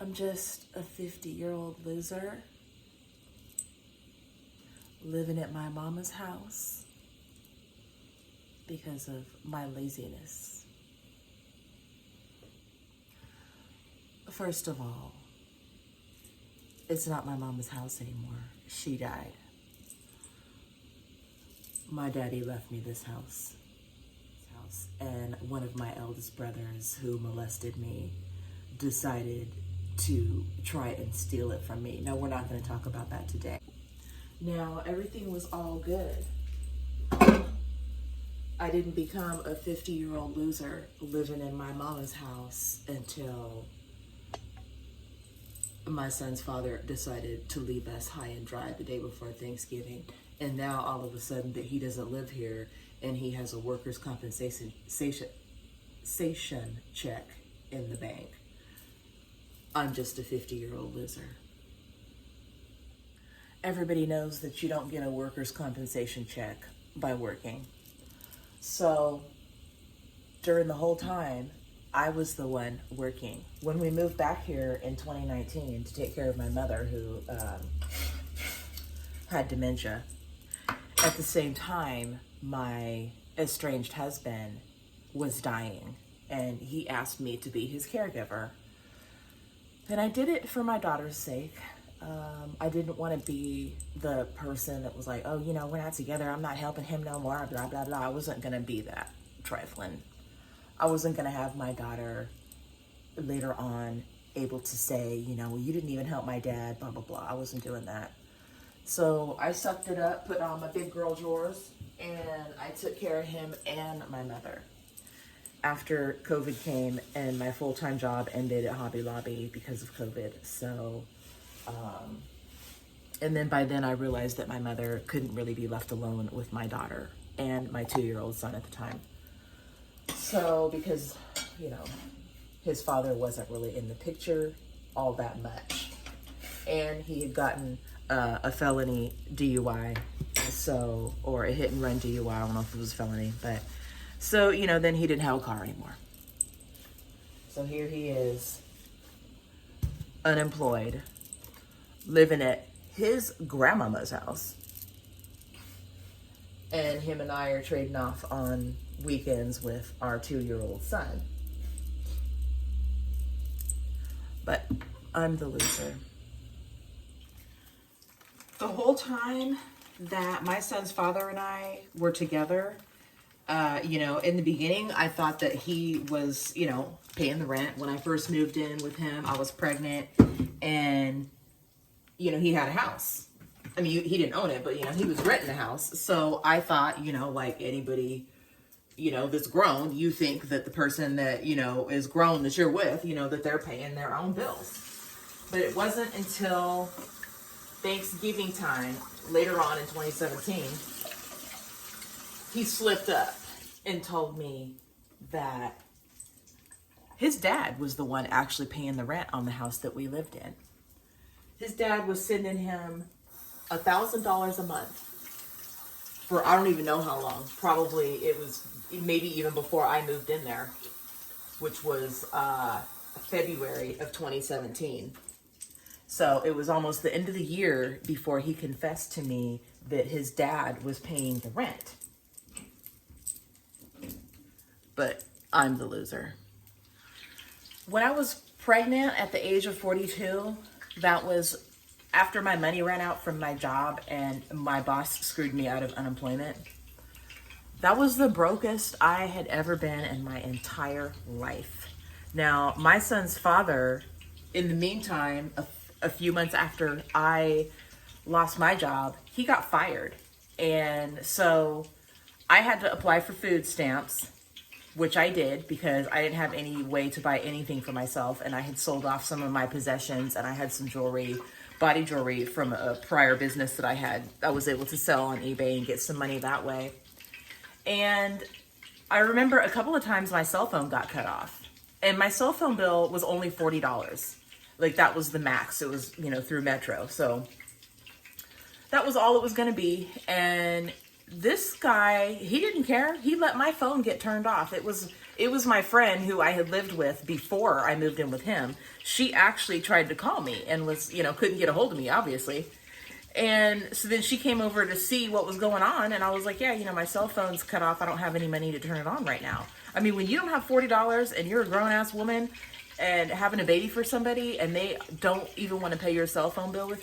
I'm just a 50-year-old loser living at my mama's house because of my laziness. First of all, it's not my mama's house anymore. She died. My daddy left me this house. And one of my eldest brothers who molested me decided to try and steal it from me. No, we're not going to talk about that today. Now, everything was all good. I didn't become a 50-year-old loser living in my mama's house until my son's father decided to leave us high and dry the day before Thanksgiving. And now all of a sudden that he doesn't live here and he has a workers' compensation check in the bank. I'm just a 50-year-old loser. Everybody knows that you don't get a workers' compensation check by working. So during the whole time, I was the one working. When we moved back here in 2019 to take care of my mother who had dementia, at the same time, my estranged husband was dying and he asked me to be his caregiver. And I did it for my daughter's sake. I didn't want to be the person that was like, oh, you know, we're not together. I'm not helping him no more, blah, blah, blah. I wasn't going to be that trifling. I wasn't going to have my daughter later on able to say, you know, well, you didn't even help my dad, blah, blah, blah. I wasn't doing that. So I sucked it up, put on my big girl drawers, and I took care of him and my mother. After COVID came and my full-time job ended at Hobby Lobby because of COVID. So, and then by then I realized that my mother couldn't really be left alone with my daughter and my 2-year-old son at the time. So, because, you know, his father wasn't really in the picture all that much. And he had gotten a felony DUI, so, or a hit and run DUI, I don't know if it was a felony, but, so, you know, then he didn't have a car anymore. So here he is, unemployed, living at his grandmama's house. And him and I are trading off on weekends with our 2-year-old son. But I'm the loser. The whole time that my son's father and I were together, you know, in the beginning, I thought that he was, you know, paying the rent. When I first moved in with him, I was pregnant and, you know, he had a house. I mean, he didn't own it, but, you know, he was renting a house. So I thought, you know, like anybody, you know, that's grown, you think that the person that, you know, is grown that you're with, you know, that they're paying their own bills. But it wasn't until Thanksgiving time, later on in 2017, he slipped up and told me that his dad was the one actually paying the rent on the house that we lived in. His dad was sending him $1,000 a month for I don't even know how long. Probably it was maybe even before I moved in there, which was February of 2017. So it was almost the end of the year before he confessed to me that his dad was paying the rent. But I'm the loser. When I was pregnant at the age of 42, that was after my money ran out from my job and my boss screwed me out of unemployment. That was the brokest I had ever been in my entire life. Now, my son's father, in the meantime, a few months after I lost my job, he got fired. And so I had to apply for food stamps, which I did because I didn't have any way to buy anything for myself. And I had sold off some of my possessions and I had some jewelry, body jewelry from a prior business that I had. I was able to sell on eBay and get some money that way. And I remember a couple of times my cell phone got cut off. And my cell phone bill was only $40. Like that was the max. It was, you know, through Metro. So that was all it was going to be. And this guy, he didn't care. He let my phone get turned off. It it was my friend who I had lived with before I moved in with him. She actually tried to call me and was, couldn't get a hold of me, obviously. And so then she came over to see what was going on. And I was like, yeah, my cell phone's cut off. I don't have any money to turn it on right now. I mean, when you don't have $40 and you're a grown ass woman and having a baby for somebody and they don't even want to pay your cell phone bill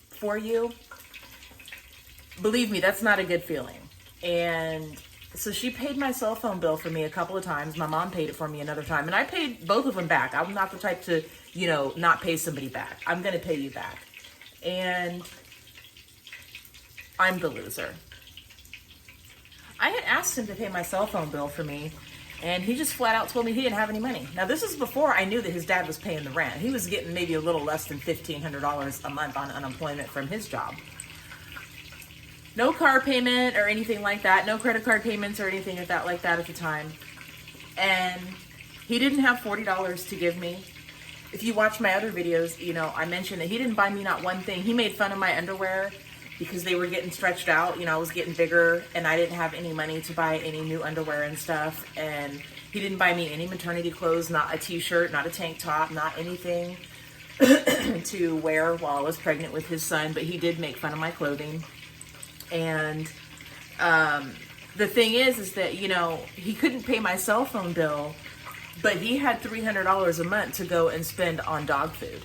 for you, believe me, that's not a good feeling. And so she paid my cell phone bill for me a couple of times. My mom paid it for me another time. And I paid both of them back. I'm not the type to, not pay somebody back. I'm going to pay you back. And I'm the loser. I had asked him to pay my cell phone bill for me, and he just flat out told me he didn't have any money. Now, this is before I knew that his dad was paying the rent. He was getting maybe a little less than $1,500 a month on unemployment from his job. No car payment or anything like that. No credit card payments or anything like that at the time. And he didn't have $40 to give me. If you watch my other videos, I mentioned that he didn't buy me not one thing. He made fun of my underwear because they were getting stretched out. I was getting bigger and I didn't have any money to buy any new underwear and stuff. And he didn't buy me any maternity clothes, not a t-shirt, not a tank top, not anything to wear while I was pregnant with his son. But he did make fun of my clothing. And the thing is that, he couldn't pay my cell phone bill, but he had $300 a month to go and spend on dog food.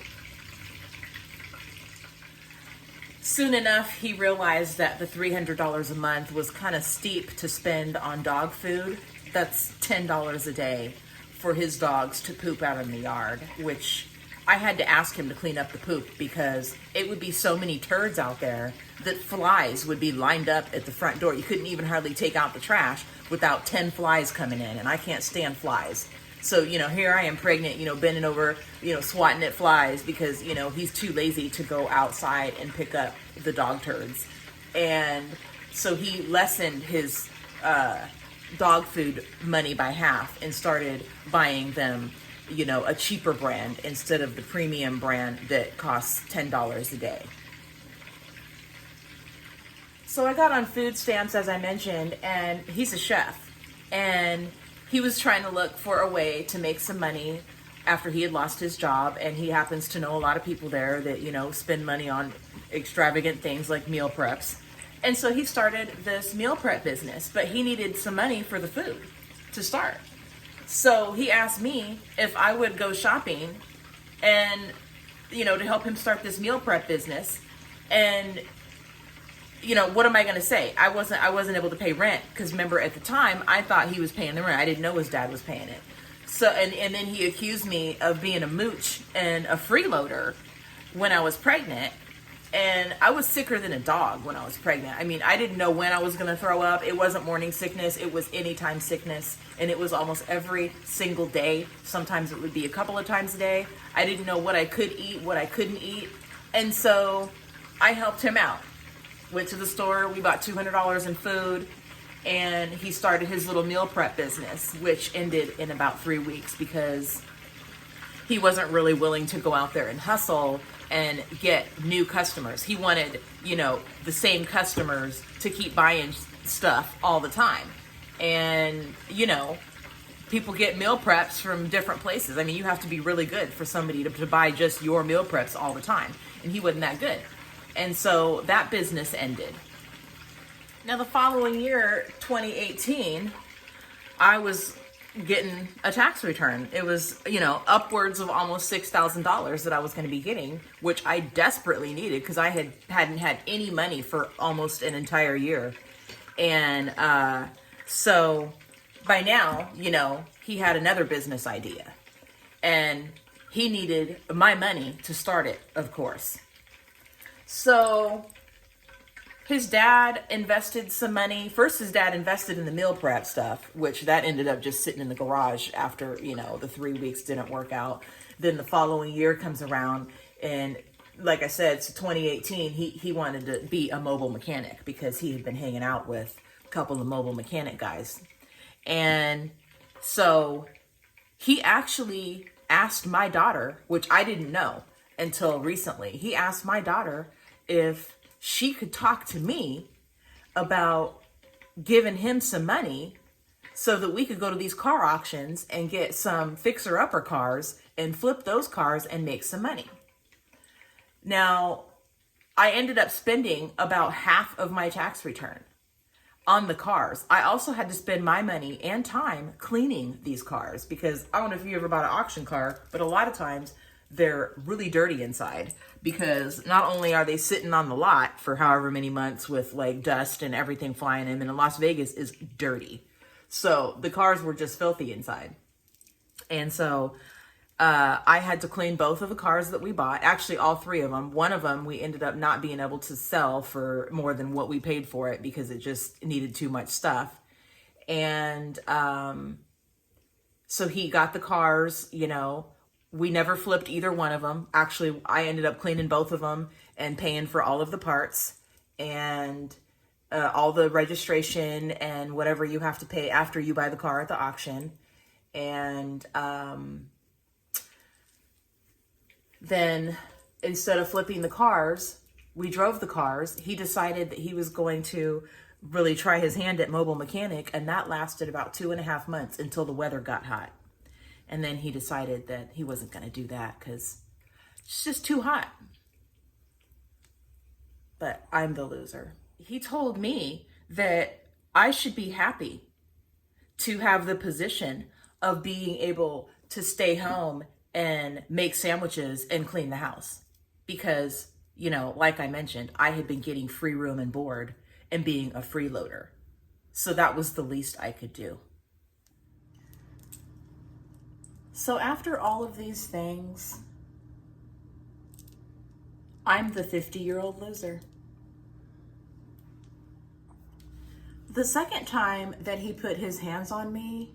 Soon enough, he realized that the $300 a month was kind of steep to spend on dog food. That's $10 a day for his dogs to poop out in the yard, which I had to ask him to clean up the poop because it would be so many turds out there that flies would be lined up at the front door. You couldn't even hardly take out the trash without 10 flies coming in, and I can't stand flies. So, here I am pregnant, bending over, swatting at flies because, he's too lazy to go outside and pick up the dog turds. And so he lessened his dog food money by half and started buying them, a cheaper brand instead of the premium brand that costs $10 a day. So I got on food stamps, as I mentioned, and he's a chef. And he was trying to look for a way to make some money after he had lost his job. And he happens to know a lot of people there that, spend money on extravagant things like meal preps. And so he started this meal prep business, but he needed some money for the food to start. So he asked me if I would go shopping and, to help him start this meal prep business. And what am I going to say? I wasn't able to pay rent because remember at the time I thought he was paying the rent. I didn't know his dad was paying it. So, and then he accused me of being a mooch and a freeloader when I was pregnant. And I was sicker than a dog when I was pregnant. I mean, I didn't know when I was going to throw up. It wasn't morning sickness. It was anytime sickness. And it was almost every single day. Sometimes it would be a couple of times a day. I didn't know what I could eat, what I couldn't eat. And so I helped him out. Went to the store, we bought $200 in food, and he started his little meal prep business, which ended in about 3 weeks because he wasn't really willing to go out there and hustle and get new customers. He wanted, the same customers to keep buying stuff all the time. And, people get meal preps from different places. I mean, you have to be really good for somebody to buy just your meal preps all the time. And he wasn't that good. And so that business ended. Now the following year, 2018, I was getting a tax return. It was, upwards of almost $6,000 that I was going to be getting, which I desperately needed because I hadn't had any money for almost an entire year. And so by now, he had another business idea and he needed my money to start it, of course. So his dad invested some money. First, his dad invested in the meal prep stuff, which that ended up just sitting in the garage after, the 3 weeks didn't work out. Then the following year comes around and like I said, so 2018, he wanted to be a mobile mechanic because he had been hanging out with a couple of mobile mechanic guys. And so he actually asked my daughter, which I didn't know until recently. He asked my daughter if she could talk to me about giving him some money so that we could go to these car auctions and get some fixer-upper cars and flip those cars and make some money. Now, I ended up spending about half of my tax return on the cars. I also had to spend my money and time cleaning these cars, because I don't know if you ever bought an auction car, but a lot of times they're really dirty inside, because not only are they sitting on the lot for however many months with like dust and everything flying in, and Las Vegas is dirty. So the cars were just filthy inside. And so I had to clean both of the cars that we bought, actually all three of them. One of them we ended up not being able to sell for more than what we paid for it, because it just needed too much stuff. And so he got the cars, you know, we never flipped either one of them. Actually, I ended up cleaning both of them and paying for all of the parts and all the registration and whatever you have to pay after you buy the car at the auction. And then instead of flipping the cars, we drove the cars. He decided that he was going to really try his hand at mobile mechanic, and that lasted about 2.5 months until the weather got hot. And then he decided that he wasn't going to do that because it's just too hot. But I'm the loser. He told me that I should be happy to have the position of being able to stay home and make sandwiches and clean the house. Because, you know, like I mentioned, I had been getting free room and board and being a freeloader. So that was the least I could do. So after all of these things, I'm the 50-year-old loser. The second time that he put his hands on me,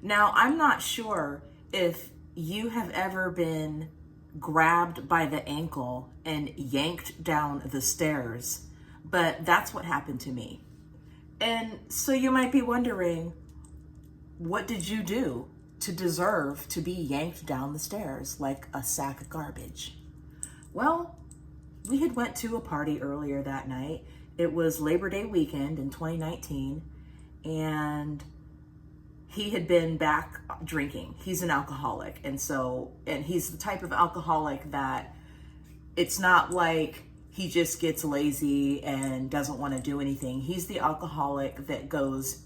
now I'm not sure if you have ever been grabbed by the ankle and yanked down the stairs, but that's what happened to me. And so you might be wondering, what did you do to deserve to be yanked down the stairs like a sack of garbage? Well, we had went to a party earlier that night. It was Labor Day weekend in 2019, and he had been back drinking. He's an alcoholic. And he's the type of alcoholic that it's not like he just gets lazy and doesn't want to do anything. He's the alcoholic that goes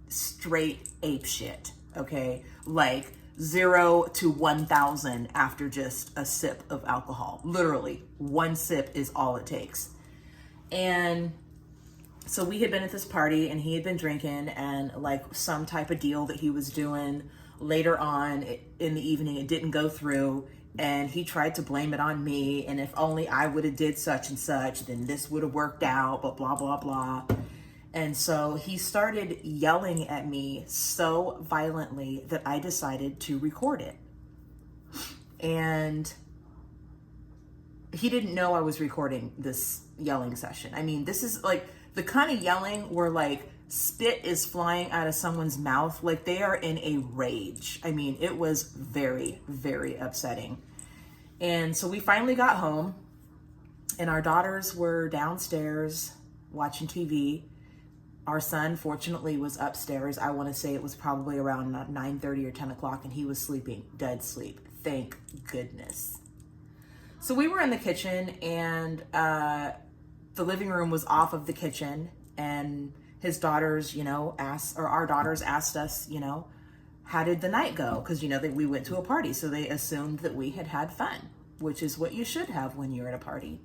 straight ape shit, okay? Like 0 to 1,000 after just a sip of alcohol. Literally, one sip is all it takes. And so we had been at this party and he had been drinking, and like some type of deal that he was doing later on in the evening, it didn't go through, and he tried to blame it on me. And if only I would have did such and such, then this would have worked out, but blah, blah, blah. And so he started yelling at me so violently that I decided to record it. And he didn't know I was recording this yelling session. I mean, this is like the kind of yelling where like spit is flying out of someone's mouth, like they are in a rage. I mean, it was very, very upsetting. And so we finally got home, and our daughters were downstairs watching TV. Our son, fortunately, was upstairs. I want to say it was probably around 9:30 or 10 o'clock, and he was sleeping, dead sleep. Thank goodness. So we were in the kitchen, and the living room was off of the kitchen, and his daughters, our daughters asked us, how did the night go? Because, we went to a party, so they assumed that we had had fun, which is what you should have when you're at a party.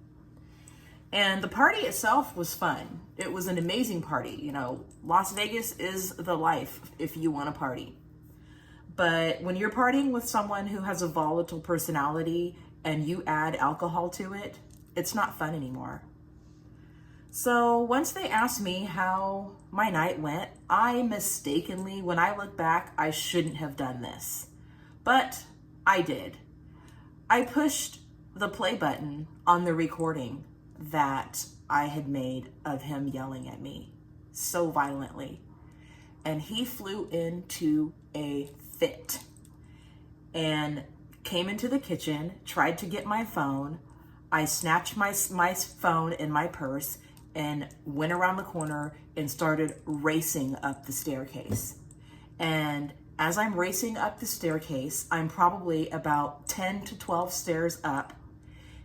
And the party itself was fun. It was an amazing party. Las Vegas is the life if you want to party. But when you're partying with someone who has a volatile personality and you add alcohol to it, it's not fun anymore. So once they asked me how my night went, I mistakenly, when I look back, I shouldn't have done this. But I did. I pushed the play button on the recording that I had made of him yelling at me so violently. And he flew into a fit and came into the kitchen, tried to get my phone. I snatched my phone in my purse and went around the corner and started racing up the staircase. And as I'm racing up the staircase, I'm probably about 10 to 12 stairs up.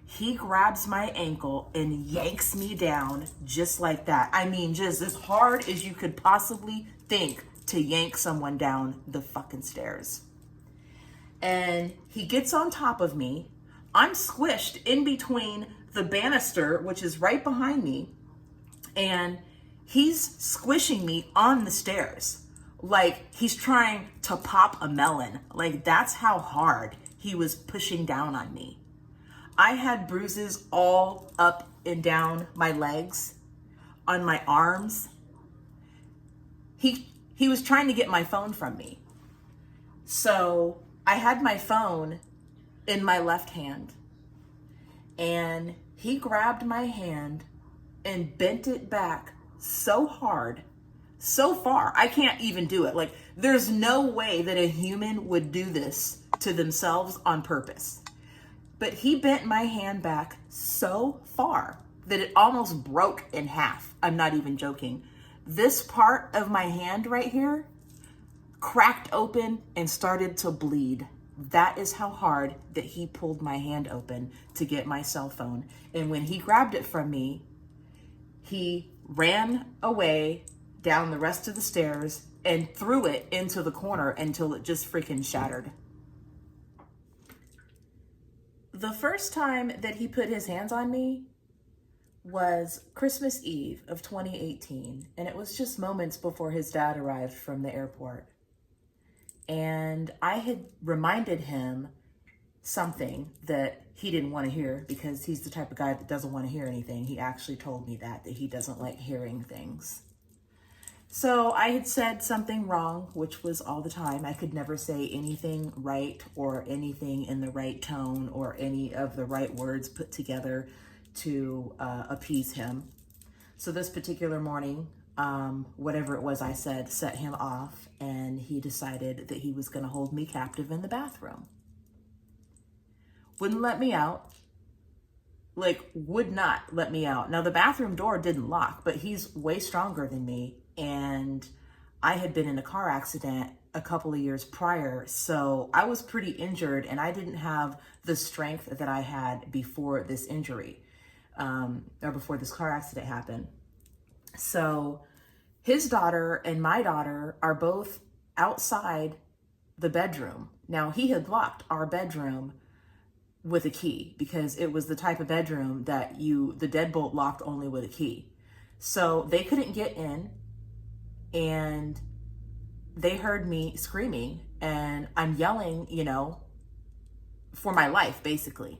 He grabs my ankle and yanks me down just like that. I mean, just as hard as you could possibly think to yank someone down the fucking stairs. And he gets on top of me. I'm squished in between the banister, which is right behind me, and he's squishing me on the stairs like he's trying to pop a melon. Like, that's how hard he was pushing down on me. I had bruises all up and down my legs, on my arms. He was trying to get my phone from me. So I had my phone in my left hand, and he grabbed my hand and bent it back so hard, so far, I can't even do it. Like, there's no way that a human would do this to themselves on purpose. But he bent my hand back so far that it almost broke in half. I'm not even joking. This part of my hand right here cracked open and started to bleed. That is how hard that he pulled my hand open to get my cell phone. And when he grabbed it from me, he ran away down the rest of the stairs and threw it into the corner until it just freaking shattered. The first time that he put his hands on me was Christmas Eve of 2018, and it was just moments before his dad arrived from the airport. And I had reminded him something that he didn't want to hear, because he's the type of guy that doesn't want to hear anything. He actually told me that he doesn't like hearing things. So I had said something wrong, which was all the time. I could never say anything right or anything in the right tone or any of the right words put together to appease him. So this particular morning, whatever it was I said set him off, and he decided that he was going to hold me captive in the bathroom. Wouldn't let me out. Like, would not let me out. Now, the bathroom door didn't lock, but he's way stronger than me. And I had been in a car accident a couple of years prior, so I was pretty injured, and I didn't have the strength that I had before this injury, or before this car accident happened. So his daughter and my daughter are both outside the bedroom. Now, he had locked our bedroom with a key, because it was the type of bedroom that the deadbolt locked only with a key. So they couldn't get in, and they heard me screaming, and I'm yelling, for my life, basically.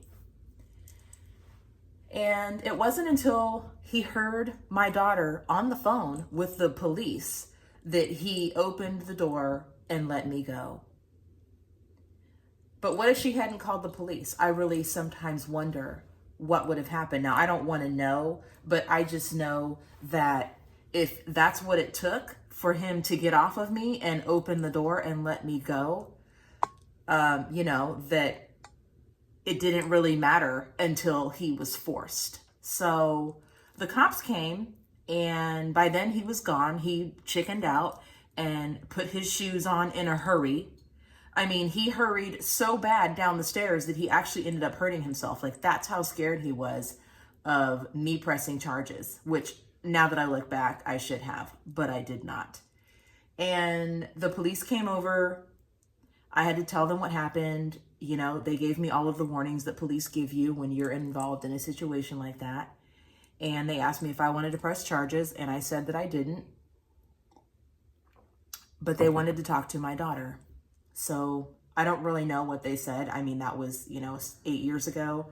And it wasn't until he heard my daughter on the phone with the police that he opened the door and let me go. But what if she hadn't called the police? I really sometimes wonder what would have happened. Now, I don't want to know, but I just know that if that's what it took for him to get off of me and open the door and let me go, that it didn't really matter until he was forced. So the cops came, and by then he was gone. He chickened out and put his shoes on in a hurry. I mean, he hurried so bad down the stairs that he actually ended up hurting himself. Like, that's how scared he was of me pressing charges, which now that I look back, I should have, but I did not. And the police came over. I had to tell them what happened. They gave me all of the warnings that police give you when you're involved in a situation like that. And they asked me if I wanted to press charges, and I said that I didn't. But they wanted to talk to my daughter. So I don't really know what they said. I mean, that was, 8 years ago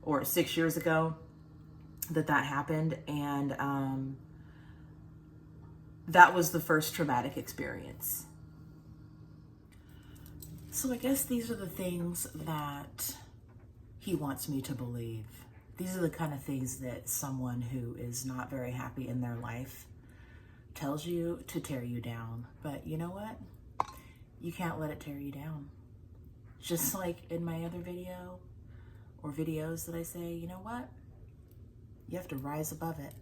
or 6 years ago that happened. And that was the first traumatic experience. So I guess these are the things that he wants me to believe. These are the kind of things that someone who is not very happy in their life tells you to tear you down. But you know what? You can't let it tear you down. Just like in my other video or videos that I say, you know what? You have to rise above it.